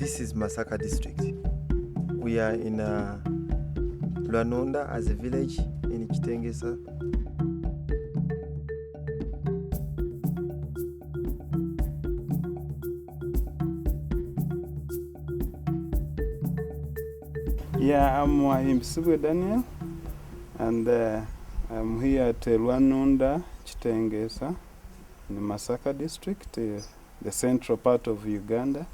This is Masaka district. We are in Lwanonda as a village in Kitengesa. Yeah, I'm Imsibwe Daniel, and I'm here at Lwanonda, Kitengesa, in Masaka district, the central part of Uganda.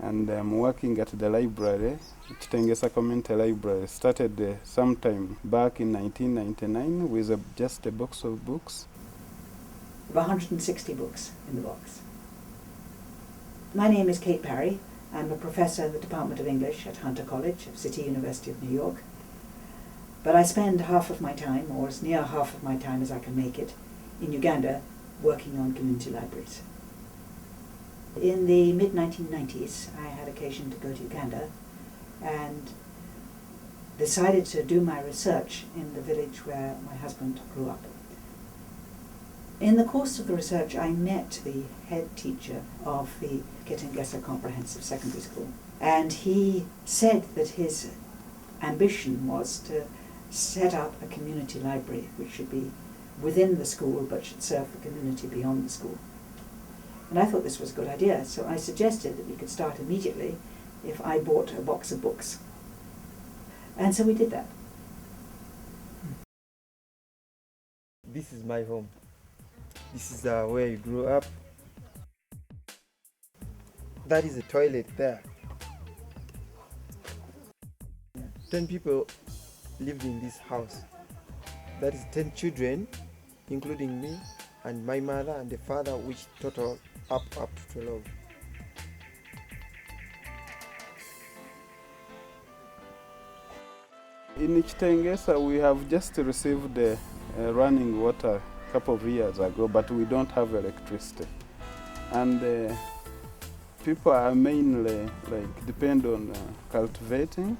And I'm working at the library, Kitengesa Community Library. Started sometime back in 1999 with just a box of books. 160 books in the box. My name is Kate Parry. I'm a professor in the Department of English at Hunter College of City University of New York. But I spend half of my time, or as near half of my time as I can make it, in Uganda working on community libraries. In the mid-1990s, I had occasion to go to Uganda and decided to do my research in the village where my husband grew up. In the course of the research, I met the head teacher of the Kitengesa Comprehensive Secondary School, and he said that his ambition was to set up a community library which should be within the school but should serve the community beyond the school. And I thought this was a good idea, so I suggested that we could start immediately if I bought a box of books. And so we did that. This is my home. This is where you grew up. That is a toilet there. 10 people lived in this house. That is 10 children, including me and my mother and the father, which total up to 12. In Kitengesa, we have just received running water a couple of years ago, but we don't have electricity. And people are mainly depend on cultivating,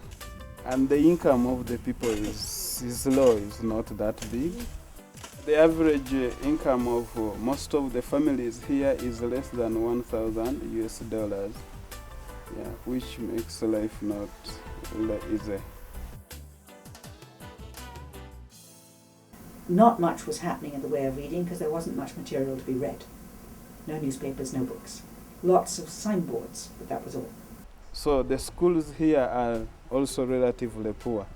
and the income of the people is low, is not that big. The average income of most of the families here is less than $1,000 US, yeah, which makes life not easy. Not much was happening in the way of reading because there wasn't much material to be read. No newspapers, no books. Lots of signboards, but that was all. So the schools here are also relatively poor.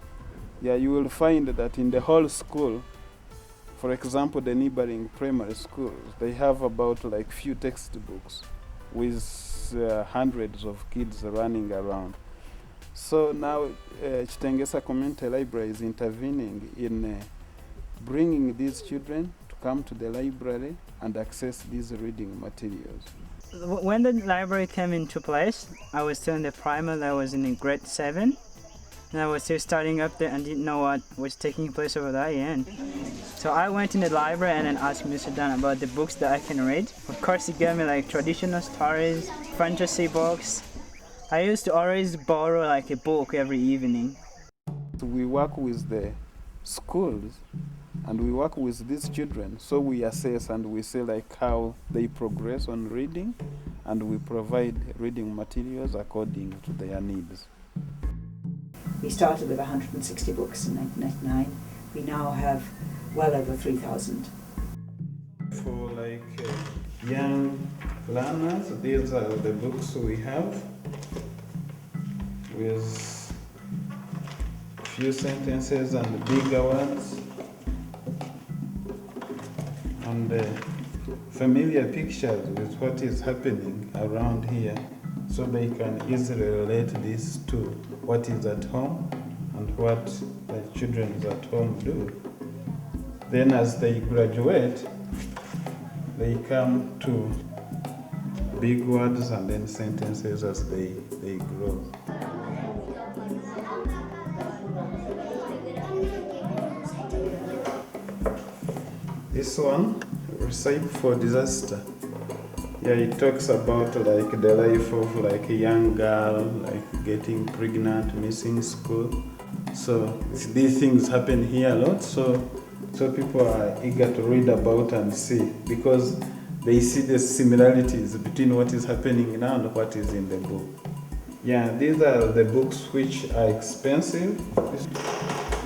Yeah, you will find that in the whole school, for example, the neighboring primary schools, they have about few textbooks with hundreds of kids running around. So now Kitengesa Community Library is intervening in bringing these children to come to the library and access these reading materials. When the library came into place, I was still in the primary, I was in grade 7. And I was still starting up there and didn't know what was taking place over there. And so I went in the library and then asked Mr. Dan about the books that I can read. Of course, he gave me traditional stories, fantasy books. I used to always borrow a book every evening. We work with the schools and we work with these children. So we assess and we see how they progress on reading, and we provide reading materials according to their needs. We started with 160 books in 1999. We now have well over 3,000. For young learners, these are the books we have with few sentences and bigger ones and familiar pictures with what is happening around here, so they can easily relate this to what is at home and what the children at home do. Then as they graduate, they come to big words and then sentences as they grow. This one, Recipe for Disaster. Yeah, it talks about the life of a young girl, getting pregnant, missing school. So these things happen here a lot. So people are eager to read about and see, because they see the similarities between what is happening now and what is in the book. Yeah, these are the books which are expensive.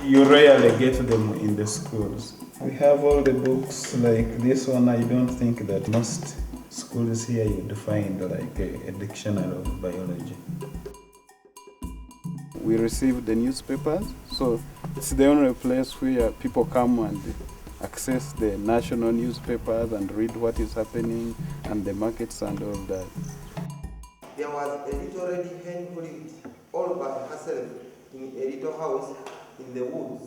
You rarely get them in the schools. We have all the books like this one. I don't think that most schools here you'd find like a dictionary of biology. We receive the newspapers, so it's the only place where people come and access the national newspapers and read what is happening and the markets and all that. There was a little lady hen who lived all by herself in a little house in the woods.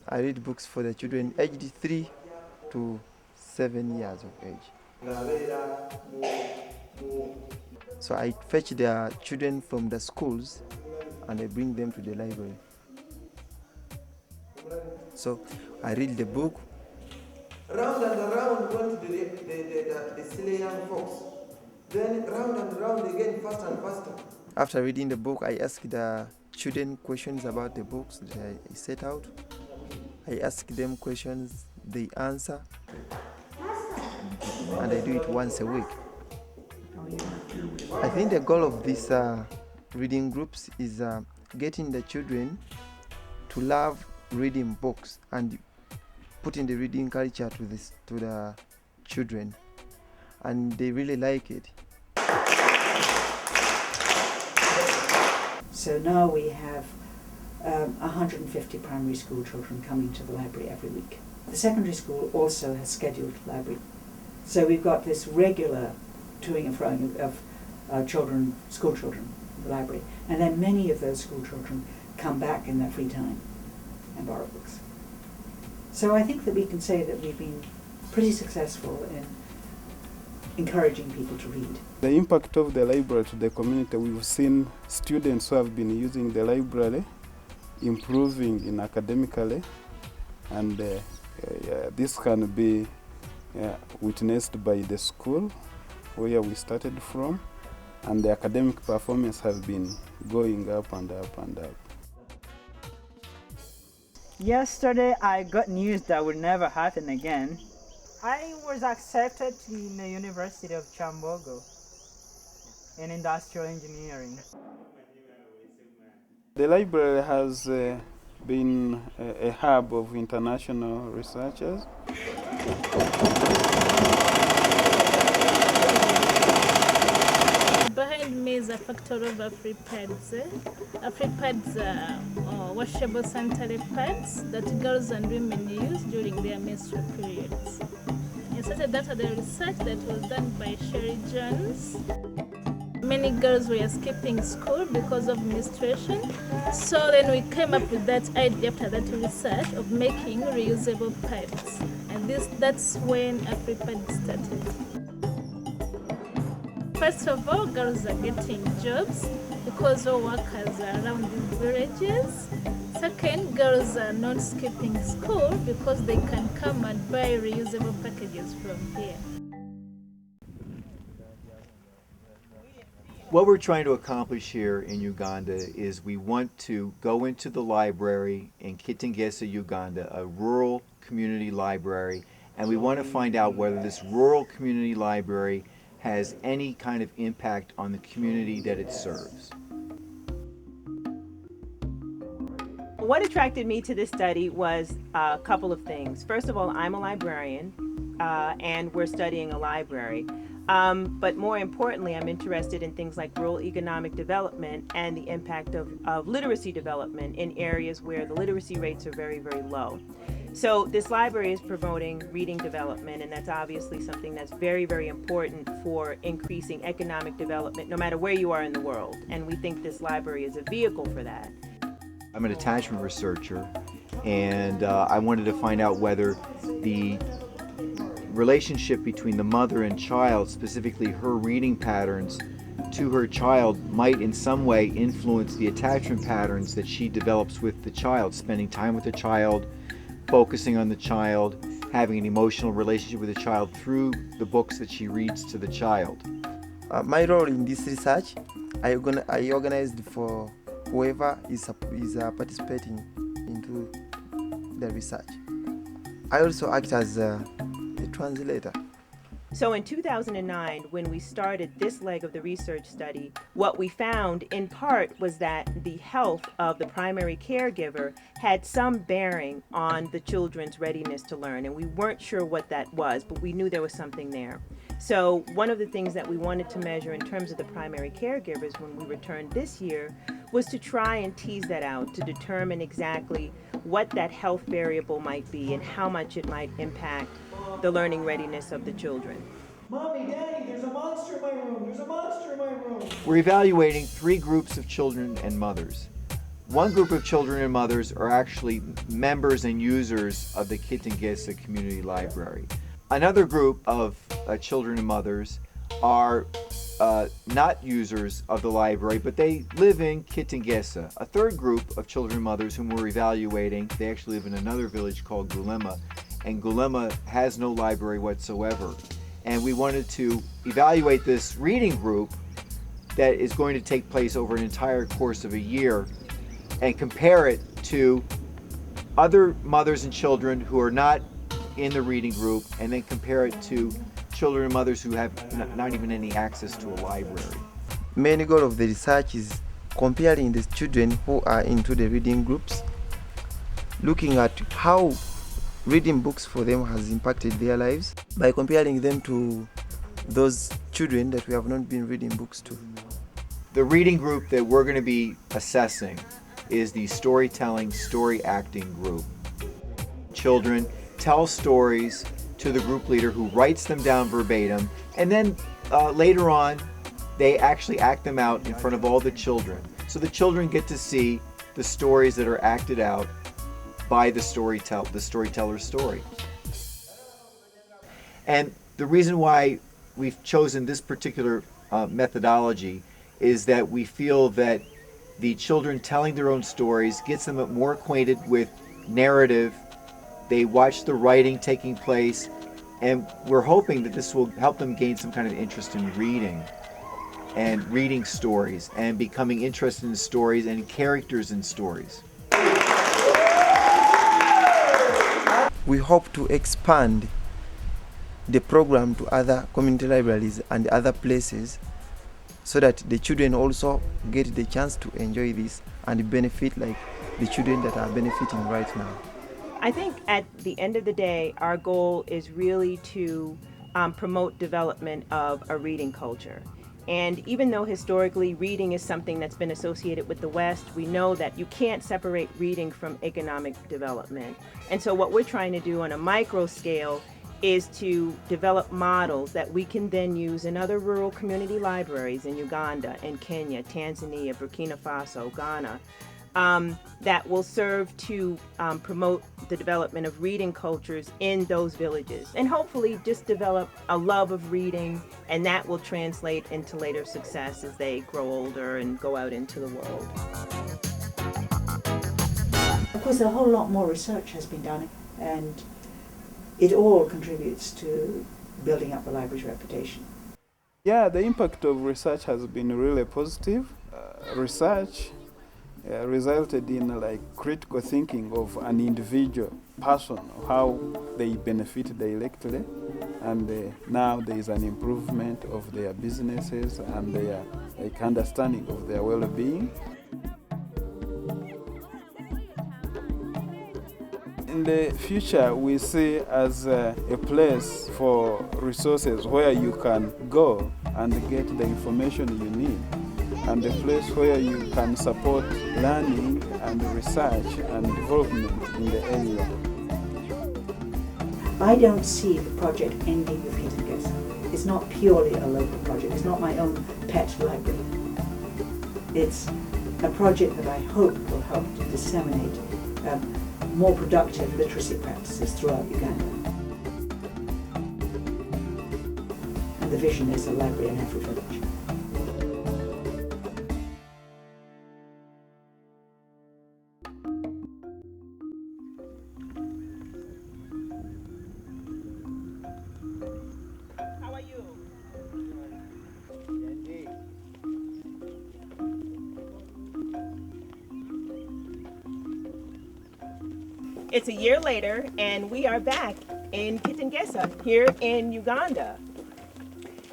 I read books for the children aged 3 to 7 years of age. So I fetch their children from the schools and I bring them to the library. So I read the book. Round and around went the silly young fox. Then round and round again, faster and faster. After reading the book, I ask the children questions about the books that I set out. I ask them questions, they answer, and I do it once a week. I think the goal of these reading groups is getting the children to love reading books and putting the reading culture to the children, and they really like it. So now we have 150 primary school children coming to the library every week. The secondary school also has scheduled library. So we've got this regular toing and froing of children, school children, in the library. And then many of those school children come back in their free time and borrow books. So I think that we can say that we've been pretty successful in encouraging people to read. The impact of the library to the community, we've seen students who have been using the library improving in academically, and this can be witnessed by the school where we started from, and the academic performance has been going up and up and up. Yesterday I got news that would never happen again. I was accepted in the University of Chambogo in industrial engineering. The library has been a hub of international researchers. Behind me is a factory of AfriPads. AfriPads are washable sanitary pads that girls and women use during their menstrual periods. I started after the research that was done by Sherry Jones. Many girls were skipping school because of menstruation, so then we came up with that idea after that research of making reusable pads, and that's when AfriPad started. First of all, girls are getting jobs because all workers are around these villages. Second, girls are not skipping school because they can come and buy reusable packages from here. What we're trying to accomplish here in Uganda is we want to go into the library in Kitengesa, Uganda, a rural community library, and we want to find out whether this rural community library has any kind of impact on the community that it serves. What attracted me to this study was a couple of things. First of all, I'm a librarian, and we're studying a library. But more importantly, I'm interested in things like rural economic development and the impact of literacy development in areas where the literacy rates are very, very low. So this library is promoting reading development, and that's obviously something that's very, very important for increasing economic development no matter where you are in the world. And we think this library is a vehicle for that. I'm an attachment researcher, and I wanted to find out whether the relationship between the mother and child, specifically her reading patterns to her child, might in some way influence the attachment patterns that she develops with the child, spending time with the child, focusing on the child, having an emotional relationship with the child through the books that she reads to the child. My role in this research, I organized for whoever is participating into the research. I also act as a translator. So in 2009, when we started this leg of the research study, what we found in part was that the health of the primary caregiver had some bearing on the children's readiness to learn. And we weren't sure what that was, but we knew there was something there. So one of the things that we wanted to measure in terms of the primary caregivers when we returned this year was to try and tease that out, to determine exactly what that health variable might be and how much it might impact the learning readiness of the children. Mommy, Daddy, there's a monster in my room. There's a monster in my room. We're evaluating 3 groups of children and mothers. One group of children and mothers are actually members and users of the Kitengesa Community Library. Another group of children and mothers are not users of the library, but they live in Kitengesa. A third group of children and mothers whom we're evaluating, they actually live in another village called Gulema, and Gulema has no library whatsoever. And we wanted to evaluate this reading group that is going to take place over an entire course of a year and compare it to other mothers and children who are not in the reading group, and then compare it to children and mothers who have not even any access to a library. Main goal of the research is comparing the children who are into the reading groups, looking at how reading books for them has impacted their lives by comparing them to those children that we have not been reading books to. The reading group that we're going to be assessing is the storytelling, story acting group. Children tell stories to the group leader who writes them down verbatim, and then later on they actually act them out in front of all the children. So the children get to see the stories that are acted out by the storyteller's story. And the reason why we've chosen this particular methodology is that we feel that the children telling their own stories gets them more acquainted with narrative. They watch the writing taking place, and we're hoping that this will help them gain some kind of interest in reading and reading stories and becoming interested in stories and characters in stories. We hope to expand the program to other community libraries and other places so that the children also get the chance to enjoy this and benefit like the children that are benefiting right now. I think at the end of the day, our goal is really to promote development of a reading culture. And even though historically reading is something that's been associated with the West, we know that you can't separate reading from economic development. And so what we're trying to do on a micro scale is to develop models that we can then use in other rural community libraries in Uganda, in Kenya, Tanzania, Burkina Faso, Ghana, that will serve to promote the development of reading cultures in those villages, and hopefully just develop a love of reading, and that will translate into later success as they grow older and go out into the world. Of course, a whole lot more research has been done, and it all contributes to building up the library's reputation. Yeah, the impact of research has been really positive. Research resulted in like critical thinking of an individual person, how they benefit directly, and now there is an improvement of their businesses and their understanding of their well-being. In the future, we see as a place for resources where you can go and get the information you need, and a place where you can support learning and research and development in the area. I don't see the project ending with Kitengesa. It's not purely a local project. It's not my own pet library. It's a project that I hope will help to disseminate more productive literacy practices throughout Uganda. And the vision is a library in every village. How are you? It's a year later, and we are back in Kitengesa, here in Uganda.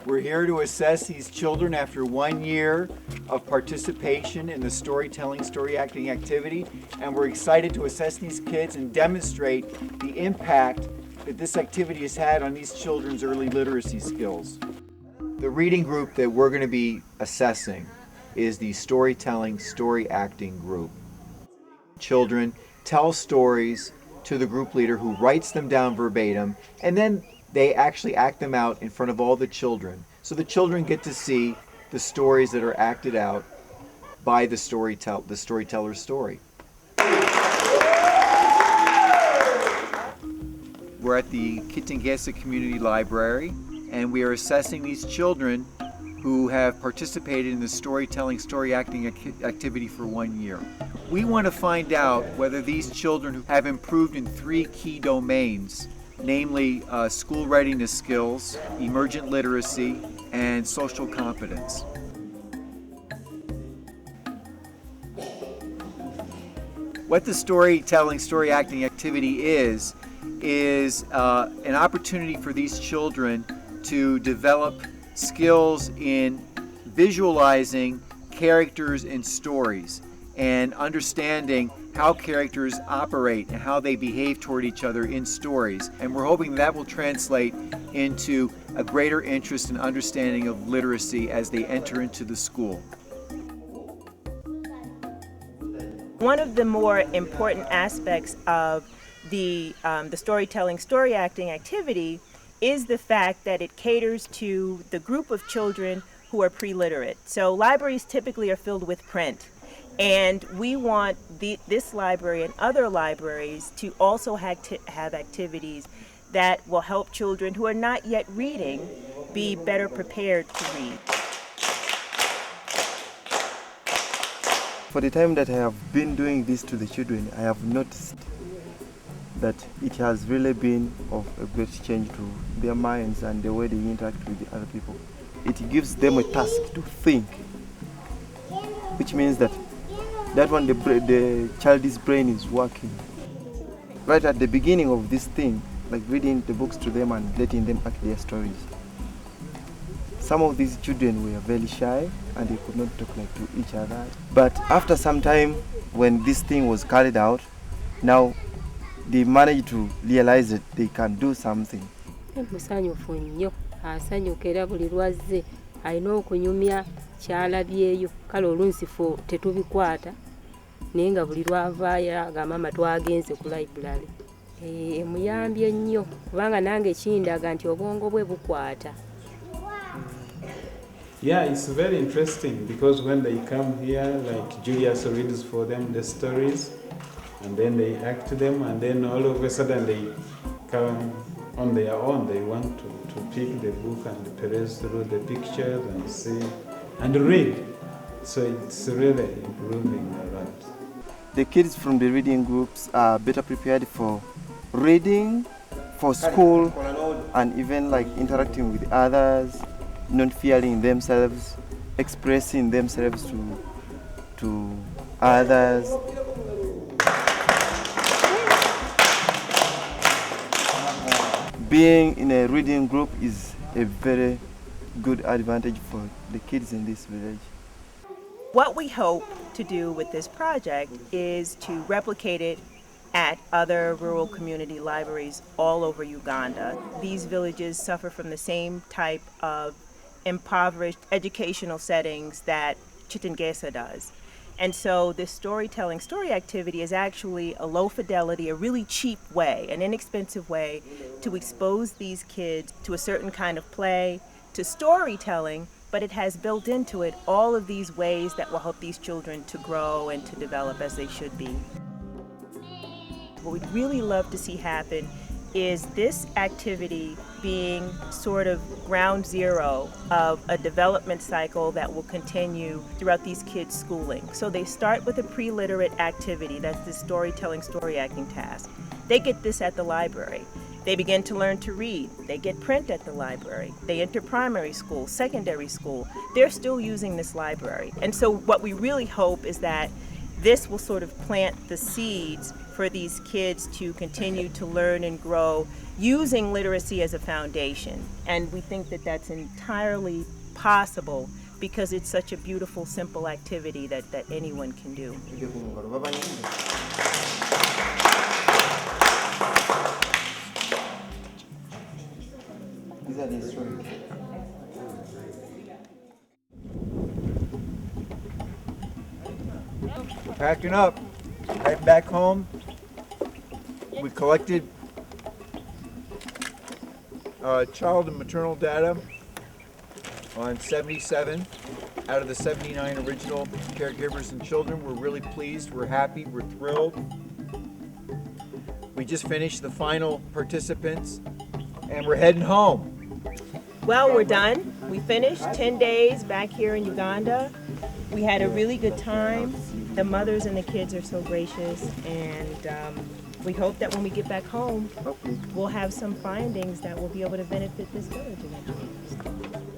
We're here to assess these children after 1 year of participation in the storytelling, story acting activity, and we're excited to assess these kids and demonstrate the impact that this activity has had on these children's early literacy skills. The reading group that we're going to be assessing is the storytelling, story acting group. Children tell stories to the group leader who writes them down verbatim, and then they actually act them out in front of all the children. So the children get to see the stories that are acted out by the storyteller's story. We're at the Kitengesa Community Library, and we are assessing these children who have participated in the storytelling, story acting activity for 1 year. We want to find out whether these children have improved in 3 key domains, namely school readiness skills, emergent literacy, and social competence. What the storytelling, story acting activity is an opportunity for these children to develop skills in visualizing characters and stories and understanding how characters operate and how they behave toward each other in stories. And we're hoping that will translate into a greater interest and understanding of literacy as they enter into the school. One of the more important aspects of the storytelling, story acting activity is the fact that it caters to the group of children who are pre-literate. So libraries typically are filled with print. And we want this library and other libraries to also have activities that will help children who are not yet reading be better prepared to read. For the time that I have been doing this to the children, I have noticed that it has really been of a great change to their minds and the way they interact with the other people. It gives them a task to think, which means that one the child's brain is working. Right at the beginning of this thing, like reading the books to them and letting them act their stories. Some of these children were very shy and they could not talk like to each other. But after some time, when this thing was carried out, now they managed to realize that they can do something. Musanyufu nnyo, asanyukira buli lwazze alina okunyumya kyalabyeyo kale olunsifu tetubikwata naye nga buli lwavaayo agamba mama twagenze ku library. Emuyambye nnyo kubanga nange kindaga nti obwongo bwe bukwata. Yeah, it's very interesting because when they come here, like Julius reads for them the stories and then they act them, and then all of a sudden they come on their own. They want to pick the book and peruse through the pictures and see and read. So it's really improving a lot. The kids from the reading groups are better prepared for reading, for school, and even like interacting with others, not fearing themselves, expressing themselves to others. Being in a reading group is a very good advantage for the kids in this village. What we hope to do with this project is to replicate it at other rural community libraries all over Uganda. These villages suffer from the same type of impoverished educational settings that Kitengesa does. And so this storytelling, story activity is actually a low fidelity, a really cheap way, an inexpensive way to expose these kids to a certain kind of play, to storytelling, but it has built into it all of these ways that will help these children to grow and to develop as they should be. What we'd really love to see happen is this activity being sort of ground zero of a development cycle that will continue throughout these kids' schooling. So they start with a pre-literate activity, that's the storytelling, story acting task. They get this at the library. They begin to learn to read. They get print at the library. They enter primary school, secondary school. They're still using this library. And so what we really hope is that this will sort of plant the seeds for these kids to continue to learn and grow using literacy as a foundation. And we think that that's entirely possible because it's such a beautiful, simple activity that anyone can do. These are the instruments. We're packing up, heading back home. We collected child and maternal data on 77 out of the 79 original caregivers and children. We're really pleased, we're happy, we're thrilled. We just finished the final participants and we're heading home. Well, we're done. We finished 10 days back here in Uganda. We had a really good time. The mothers and the kids are so gracious, and we hope that when we get back home, we'll have some findings that will be able to benefit this village eventually.